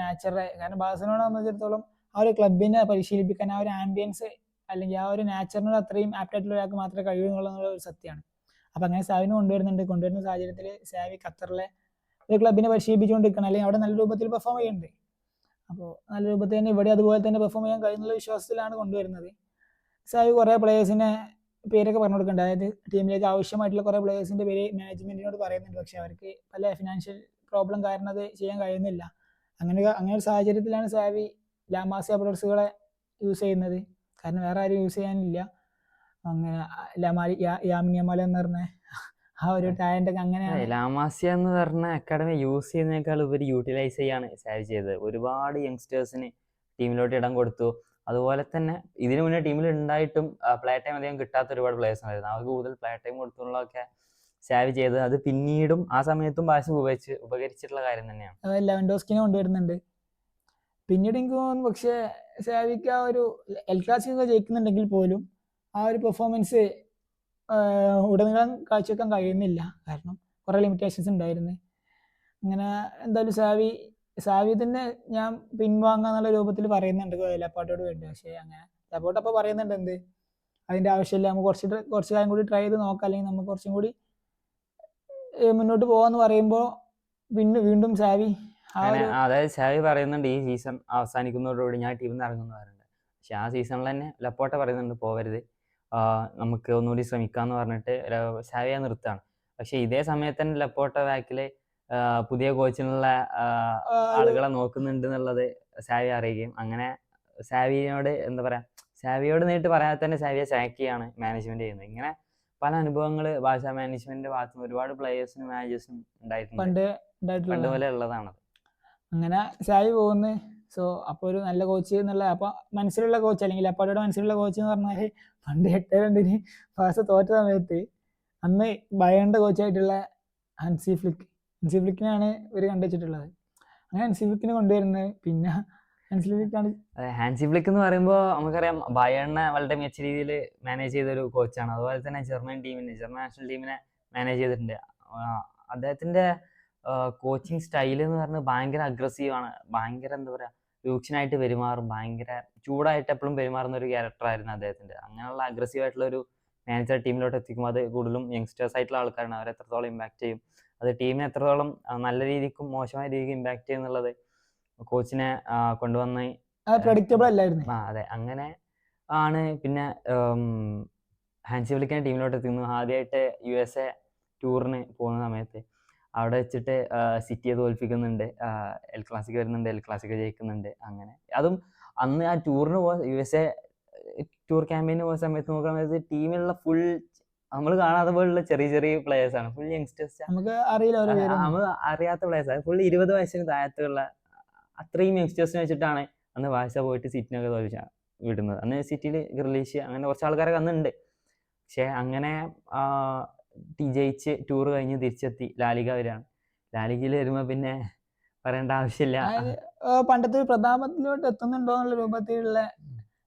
കാരണം ബാഴ്സലോണ സംബന്ധിച്ചിടത്തോളം ആ ഒരു ക്ലബിനെ പരിശീലിപ്പിക്കാൻ ആ ഒരു ആംബിയൻസ് അല്ലെങ്കിൽ ആ ഒരു നാച്ചുറിനോട് അത്രയും ആപ്റ്റായിട്ടുള്ള ഒരാൾക്ക് മാത്രമേ കഴിയൂ എന്നുള്ള ഒരു സത്യമാണ്. അപ്പോൾ അങ്ങനെ സാവിനെ കൊണ്ടുവരുന്ന സാഹചര്യത്തിൽ സാവി ഖത്തറിലെ ഒരു ക്ലബിനെ പരിശീലിപ്പിച്ചുകൊണ്ടിരിക്കണം, അല്ലെങ്കിൽ അവിടെ നല്ല രൂപത്തിൽ പെർഫോം ചെയ്യുന്നുണ്ട്. അപ്പോൾ നല്ല രൂപത്തിൽ തന്നെ ഇവിടെ അതുപോലെ തന്നെ പെർഫോം ചെയ്യാൻ കഴിയുന്നുള്ള വിശ്വാസത്തിലാണ് കൊണ്ടുവരുന്നത്. സാവി കുറേ പ്ലേയേഴ്സിനെ പേരൊക്കെ പറഞ്ഞു കൊടുക്കുന്നുണ്ട്, അതായത് ടീമിലേക്ക് ആവശ്യമായിട്ടുള്ള കുറേ പ്ലേയേഴ്സിൻ്റെ പേര് മാനേജ്മെൻറ്റിനോട് പറയുന്നുണ്ട്. പക്ഷേ അവർക്ക് പല ഫിനാൻഷ്യൽ പ്രോബ്ലം കാരണം അത് ചെയ്യാൻ കഴിയുന്നില്ല. അങ്ങനെ ഒരു സാഹചര്യത്തിലാണ് സാവി ലാമാസിയ പ്ലേയേഴ്സുകളെ യൂസ് ചെയ്യുന്നത്, കാരണം വേറെ ആരും യൂസ് ചെയ്യാനില്ല. അങ്ങനെ യാമിൻ യമാൽ എന്ന് പറഞ്ഞ ആ ഒരു ടാലന്റ് ഒക്കെ അങ്ങനെ ലാമാസിയ എന്ന് പറഞ്ഞ അക്കാഡമി യൂസ് ചെയ്യുന്നതിനേക്കാൾ ഉപരി യൂട്ടിലൈസ് ചെയ്യാണ് സാവി ചെയ്തത്. ഒരുപാട് യങ്സ്റ്റേഴ്സിന് ടീമിലോട്ട് ഇടം കൊടുത്തു. അതുപോലെ തന്നെ ഇതിനു മുന്നേ ടീമിൽ ഉണ്ടായിട്ടും പ്ലേ ടൈം അധികം കിട്ടാത്ത ഒരുപാട് പ്ലേയേഴ്സ് ഉണ്ടായിരുന്നു. അവർക്ക് കൂടുതൽ പ്ലേ ടൈം കൊടുത്തുള്ളതൊക്കെ സാവി ചെയ്തത് അത് പിന്നീടും ആ സമയത്തും ബാഴ്സ ഉപകരിച്ചിട്ടുള്ള കാര്യം തന്നെയാണ്. ലെവൻഡോസ്കിനെ കൊണ്ടുവരുന്നുണ്ട് പിന്നീട് എനിക്ക് തോന്നുന്നു. പക്ഷേ സാവിക്ക് ആ ഒരു എൽ ക്ലാസിക്കോ ജയിക്കുന്നുണ്ടെങ്കിൽ പോലും ആ ഒരു പെർഫോമൻസ് ഉടനീളം കാഴ്ചവെക്കാൻ കഴിയുന്നില്ല, കാരണം കുറേ ലിമിറ്റേഷൻസ് ഉണ്ടായിരുന്നു. അങ്ങനെ എന്തായാലും സാവി തന്നെ ഞാൻ പിൻവാങ്ങാന്നുള്ള രൂപത്തിൽ പറയുന്നുണ്ട് ലപ്പോട്ടോട് വേണ്ടി. പക്ഷേ അങ്ങനെ ലപ്പോട്ട അപ്പോൾ പറയുന്നുണ്ട്, എന്ത് അതിൻ്റെ ആവശ്യമില്ല, നമുക്ക് കുറച്ച് കാര്യം കൂടി ട്രൈ ചെയ്ത് നോക്കാം, അല്ലെങ്കിൽ നമുക്ക് കുറച്ചും കൂടി മുന്നോട്ട് പോകാമെന്ന് പറയുമ്പോൾ വീണ്ടും സാവി അതായത് സാവി പറയുന്നുണ്ട് ഈ സീസൺ അവസാനിക്കുന്നതോടുകൂടി ഞാൻ ടീമിൽ നിന്ന് ഇറങ്ങുന്നു പറയുന്നുണ്ട്. പക്ഷെ ആ സീസണിൽ തന്നെ ലപ്പോട്ട പറയുന്നുണ്ട് പോവരുത്, നമുക്ക് ഒന്നുകൂടി ശ്രമിക്കാന്ന് പറഞ്ഞിട്ട് സാവിയെ നിർത്താണ്. പക്ഷെ ഇതേ സമയത്ത് തന്നെ ലപ്പോട്ട ബാക്കിൽ പുതിയ കോച്ചിനുള്ള ആളുകളെ നോക്കുന്നുണ്ട് എന്നുള്ളത് സാവി അറിയുകയും അങ്ങനെ സാവിയോട് എന്താ പറയാ, സാവിയോട് നേരിട്ട് പറയാതെ തന്നെ സാവിയെ സാക്ക് ചെയ്യാണ് മാനേജ്മെന്റ് ചെയ്യുന്നത്. ഇങ്ങനെ പല അനുഭവങ്ങൾ ഭാഷ മാനേജ്മെന്റിന്റെ ഭാഗത്ത് നിന്ന് ഒരുപാട് പ്ലേയേഴ്സിനും മാനേജേഴ്സിനും ഉണ്ടായിട്ടുണ്ട്. പണ്ട് പണ്ട് ഉണ്ടായിട്ടുള്ള പോലെ ഉള്ളതാണ്. അങ്ങനെ സായി പോകുന്നു. സോ അപ്പോൾ ഒരു നല്ല കോച്ച് എന്നുള്ള അപ്പോൾ മനസ്സിലുള്ള കോച്ച് അല്ലെങ്കിൽ അപ്പാടെ മനസ്സിലുള്ള കോച്ച് എന്ന് പറഞ്ഞാൽ പണ്ട് 8-2 ഫാസ് തോറ്റ സമയത്ത് അന്ന് ബയേണിന്റെ കോച്ചായിട്ടുള്ള ഹൻസി ഫ്ലിക്കിനാണ് ഇവർ കണ്ടുവച്ചിട്ടുള്ളത്. അങ്ങനെ ഹൻസി ഫ്ലിക്കിനെ കൊണ്ടുവരുന്നത്. പിന്നെ ഹൻസി ഫ്ലിക്കാണ് ഹാൻസി ഫ്ലിക്ക് എന്ന് പറയുമ്പോൾ നമുക്കറിയാം ബയേണിനെ വളരെ മികച്ച രീതിയിൽ മാനേജ് ചെയ്ത ഒരു കോച്ചാണ്. അതുപോലെ തന്നെ ജർമ്മൻ നാഷണൽ ടീമിനെ മാനേജ് ചെയ്തിട്ടുണ്ട്. അദ്ദേഹത്തിന്റെ കോച്ചിങ് സ്റ്റൈൽ എന്ന് പറഞ്ഞാൽ ഭയങ്കര അഗ്രസീവാണ്, ഭയങ്കര എന്താ പറയുക രൂക്ഷനായിട്ട് പെരുമാറും, ഭയങ്കര ചൂടായിട്ട് എപ്പോഴും പെരുമാറുന്ന ഒരു ക്യാരക്ടറായിരുന്നു അദ്ദേഹത്തിന്റെ. അങ്ങനെയുള്ള അഗ്രസീവ് ആയിട്ടുള്ള ഒരു മാനേജർ ടീമിലോട്ട് എത്തിക്കുമ്പോൾ അത് കൂടുതലും യങ്സ്റ്റേഴ്സ് ആയിട്ടുള്ള ആൾക്കാരാണ്. അവർ എത്രത്തോളം ഇമ്പാക്ട് ചെയ്യും, അത് ടീമിനെ എത്രത്തോളം നല്ല രീതിക്കും മോശമായ രീതിക്കും ഇമ്പാക്ട് ചെയ്യും എന്നുള്ളത് കോച്ചിനെ കൊണ്ടുവന്ന് പ്രഡിക്റ്റബിൾ അല്ലായിരുന്നു. അതെ, അങ്ങനെ ആണ്. പിന്നെ ഹാൻസി ഫ്ലിക്കിനെ ടീമിലോട്ട് എത്തിക്കുന്നു. ആദ്യമായിട്ട് USA ടൂറിന് പോകുന്ന സമയത്ത് അവിടെ വെച്ചിട്ട് സിറ്റിയെ തോൽപ്പിക്കുന്നുണ്ട്. എൽ ക്ലാസിക്കോ വരുന്നുണ്ട്, എൽ ക്ലാസിക്കോ ജയിക്കുന്നുണ്ട്. അങ്ങനെ അതും അന്ന് ആ ടൂറിന് USA ടൂർ ക്യാമ്പയിന് പോകുന്ന സമയത്ത് നോക്കുന്ന സമയത്ത് ടീമിലുള്ള ഫുൾ നമ്മൾ കാണാതെ പോലുള്ള ചെറിയ ചെറിയ പ്ലേയേഴ്സ് ആണ്, ഫുൾ യങ്സ്റ്റേഴ്സ്, നമുക്ക് അറിയില്ല നമ്മൾ അറിയാത്ത പ്ലേയേഴ്സ് ആണ്, ഫുൾ 20 വയസ്സിന് താഴത്തുള്ള അത്രയും യങ്സ്റ്റേഴ്സിനെ വെച്ചിട്ടാണ് അന്ന് ബാഴ്സ പോയിട്ട് സിറ്റിനൊക്കെ തോൽപ്പിച്ച വിടുന്നത്. അന്ന് സിറ്റിയിൽ ഗ്രിലീഷ് അങ്ങനെ കുറച്ച് ആൾക്കാരൊക്കെ അന്നുണ്ട്. പക്ഷെ അങ്ങനെ ജയിച്ച് ടൂർ കഴിഞ്ഞ് തിരിച്ചെത്തി ലാലിഗ വരികയാണ്. ലാലിഗയിൽ വരുമ്പോൾ പിന്നെ പറയേണ്ട ആവശ്യമില്ല. പണ്ടത്തെ പ്രതാപത്തിലോട്ട് എത്തുന്നുണ്ടോ എന്നുള്ള രൂപത്തിലുള്ള,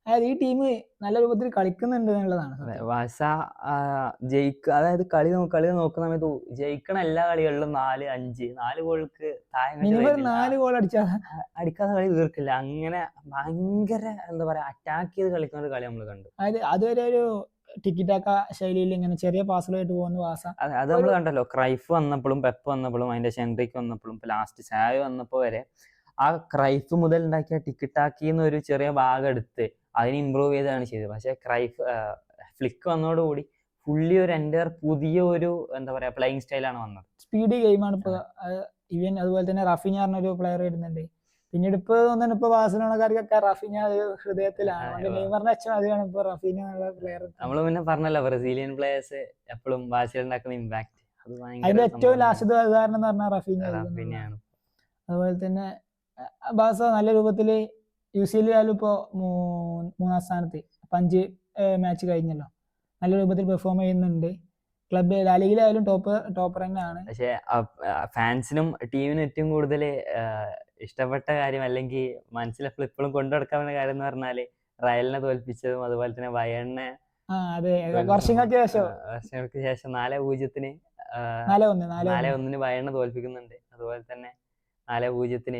അതായത് ഈ ടീം നല്ല രൂപത്തിൽ കളിക്കുന്നുണ്ട് എന്നുള്ളതാണ്. ബാഴ്സ അതായത് കളി നോക്കുന്ന സമയത്ത് ജയിക്കണ എല്ലാ കളികളിലും 4-5 ഗോൾക്ക് മിനിമം 4 ഗോൾ അടിക്കാതെ കളി തീർക്കില്ല. അങ്ങനെ ഭയങ്കര എന്താ പറയാ അറ്റാക്ക് ചെയ്ത് കളിക്കുന്ന ഒരു കളി നമ്മൾ കണ്ടു. അതായത് അതുവരെ ഒരു ടിക്കിറ്റാക്ക ശൈലിയിൽ ഇങ്ങനെ ചെറിയ പാസുകളായിട്ട് പോകുന്ന ബാഴ്സ. അത് നമ്മൾ കണ്ടല്ലോ, ക്രൈഫ് വന്നപ്പോഴും പെപ്പ് വന്നപ്പോഴും അതിന്റെ ഷെൻറിക്ക് വന്നപ്പോഴും ലാസ്റ്റ് സാവി വന്നപ്പോ വരെ ആ ക്രൈഫ് മുതൽ ഉണ്ടാക്കിയ ടിക്കിറ്റാക്കിന്ന് ഒരു ചെറിയ ഭാഗം എടുത്ത് അതിന് ഇമ്പ്രൂവ് ചെയ്താണ് ചെയ്തത്. പക്ഷെ ഫ്ലിക്ക് വന്നതോടുകൂടി ഫുള്ളി ഒരു എൻ്റെ പുതിയ ഒരു എന്താ പറയാ പ്ലേയിങ് സ്റ്റൈലാണ് വന്നത്. സ്പീഡ് ഗെയിമാണ് ഇപ്പൊ. ഈവൻ അതുപോലെ തന്നെ റഫീഞ്ഞ പറഞ്ഞൊരു പ്ലെയർ വരുന്നുണ്ട്. പിന്നീട് ഇപ്പൊ തോന്നുന്നു ഇപ്പൊ ബാഴ്സലോണക്കാർക്കൊക്കെ റഫീഞ്ഞ ഹൃദയത്തിലാണ്. നെയ്മറിന്റെ അച്ഛൻ അതാണ് ഇപ്പൊ റഫീഞ്ഞ എന്നുള്ള പ്ലെയർ. നമ്മള് പിന്നെ പറഞ്ഞല്ലോ ബ്രസീലിയൻ പ്ലേയേഴ്സ് എപ്പോഴും ബാഴ്സയിൽ ഉണ്ടാക്കുന്ന ഇമ്പാക്ട്, അതിന്റെ ഏറ്റവും ലാസ്റ്റ് ഉദാഹരണം എന്ന് പറഞ്ഞാൽ റഫീഞ്ഞയാണ്. അതുപോലെ തന്നെ ബാഴ്സ നല്ല രൂപത്തില് UCL ആയാലും ഇപ്പോ 3-ാം സ്ഥാനത്ത് 5 മാച്ച് കഴിഞ്ഞല്ലോ, നല്ല രൂപത്തിൽ പെർഫോം ചെയ്യുന്നുണ്ട്. ക്ലബ് ലാലിഗയിലായാലും ടോപ്പർ തന്നെയാണ്. പക്ഷെ ഫാൻസിനും ടീമിനും ഏറ്റവും കൂടുതൽ ഇഷ്ടപ്പെട്ട കാര്യം അല്ലെങ്കിൽ മനസ്സിൽ ഇപ്പോഴും കൊണ്ടു നടക്കാവുന്ന കാര്യം എന്ന് പറഞ്ഞാല് റയലിനെ തോൽപ്പിച്ചതും അതുപോലെ തന്നെ ബയേണിനെ വർഷങ്ങൾക്ക് ശേഷം 4-0 ബയേണിനെ തോൽപ്പിക്കുന്നുണ്ട്. അതുപോലെ തന്നെ 4-0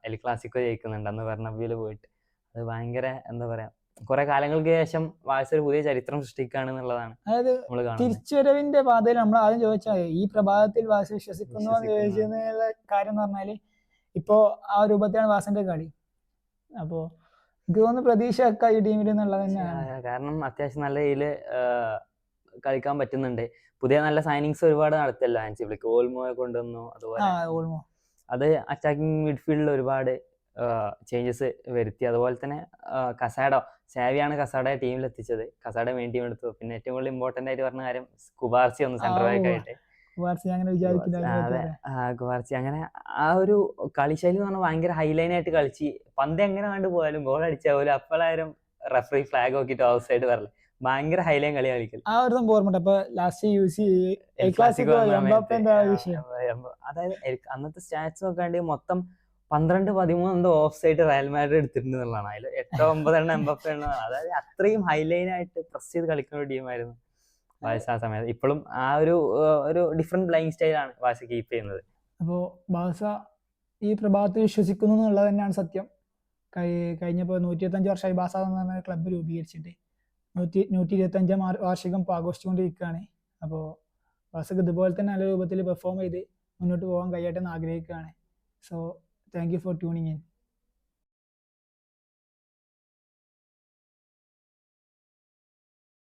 എൽ ക്ലാസിക്കോ ജയിക്കുന്നുണ്ട് അന്ന് ബെർണബ്യൂവിൽ പോയിട്ട്. അത് ഭയങ്കര എന്താ പറയാ കുറെ കാലങ്ങൾക്ക് ശേഷം ബാഴ്സ ഒരു പുതിയ ചരിത്രം സൃഷ്ടിക്കുകയാണ് എന്നുള്ളതാണ്. അതായത് തിരിച്ചുവരവിന്റെ പാതയിൽ നമ്മൾ ആദ്യം ചോദിച്ചാൽ ഈ പ്രഭാതത്തിൽ ബാഴ്സ വിശ്വസിക്കുന്നു എന്ന് ചോദിച്ചതിനുള്ള കാര്യം എന്ന് പറഞ്ഞാല് ഇപ്പോ ആ രൂപത്തിലാണ് ബാഴ്സന്റെ കളി. അപ്പോ എനിക്ക് തോന്നുന്നു പ്രതീക്ഷ ഒക്കെ ഈ ടീമിൽ എന്നുള്ളത് തന്നെയാണ്. കാരണം അത്യാവശ്യം നല്ല രീതിയിൽ കളിക്കാൻ പറ്റുന്നുണ്ട്. പുതിയ നല്ല സൈനിങ്സ് ഒരുപാട് നടത്തിയല്ലോ ഹാൻസി ഫ്ലിക്ക്. ഓൾമോയെ കൊണ്ടുവന്നു. അതുപോലെ അത് അറ്റാക്കിംഗ് മിഡ്ഫീൽഡിൽ ഒരുപാട് ചേഞ്ചസ് വരുത്തി. അതുപോലെ തന്നെ സാവിയാണ് കസാഡയെ ടീമിൽ എത്തിച്ചത്, കസാഡ മെയിൻ ടീം എടുത്തു. പിന്നെ ഏറ്റവും കൂടുതൽ ഇമ്പോർട്ടന്റ് ആയിട്ട് പറഞ്ഞ കാര്യം കുബാർസി വന്നു സെന്റർ ബാക്ക് ആയിട്ട്. കുബാർസി അങ്ങനെ ആ ഒരു കളിശൈലി എന്ന് പറഞ്ഞാൽ ഭയങ്കര ഹൈലൈൻ ആയിട്ട് കളിച്ച് പന്ത് എങ്ങനെ കണ്ടു പോയാലും ഗോൾ അടിച്ചാൽ പോലും അപ്പോഴായാലും റെഫറി ഫ്ലാഗ് നോക്കിയിട്ട് ഓഫ് സൈഡ് പറഞ്ഞില്ല. ഭയങ്കര ഹൈലൈൻ കളി കളിക്കൽ. ആ ഒരു സംഭവം ഓർമ്മ. അതായത് അന്നത്തെ സ്റ്റാറ്റ്സ് നോക്കാണ്ട് മൊത്തം 12-13 എന്തോ ഓഫ് സൈഡ് റയൽ മാഡ്രിഡ് എടുത്തിട്ടുണ്ട് എന്നുള്ളതാണ്. അതിൽ 8-9 എംബപ്പേ എന്നുള്ളതാണ്. അതായത് അത്രയും ഹൈലൈൻ ആയിട്ട് പ്രസ് ചെയ്ത് കളിക്കുന്ന ഒരു ടീമായിരുന്നു ബാഴ്സ ആ സമയത്ത്. ഇപ്പോഴും ആ ഒരു ഡിഫറെന്റ് പ്ലേയിങ് സ്റ്റൈലാണ് ബാഴ്സ കീപ്പ് ചെയ്യുന്നത്. അപ്പോൾ ബാഴ്സ ഈ പ്രഭാതത്തിൽ വിശ്വസിക്കുന്നു എന്നുള്ളത് തന്നെയാണ് സത്യം. കഴിഞ്ഞപ്പോൾ 125 വർഷമായി ബാഴ്സ എന്ന് പറഞ്ഞ ക്ലബ്ബ് രൂപീകരിച്ചിട്ട് 125 വാർഷികം ആഘോഷിച്ചുകൊണ്ടിരിക്കുകയാണ്. അപ്പോൾ ബാഴ്സക്ക് ഇതുപോലെ തന്നെ നല്ല രൂപത്തിൽ പെർഫോം ചെയ്ത് മുന്നോട്ട് പോകാൻ കഴിയട്ടെ എന്ന് ആഗ്രഹിക്കുകയാണ്. So thank you for tuning in.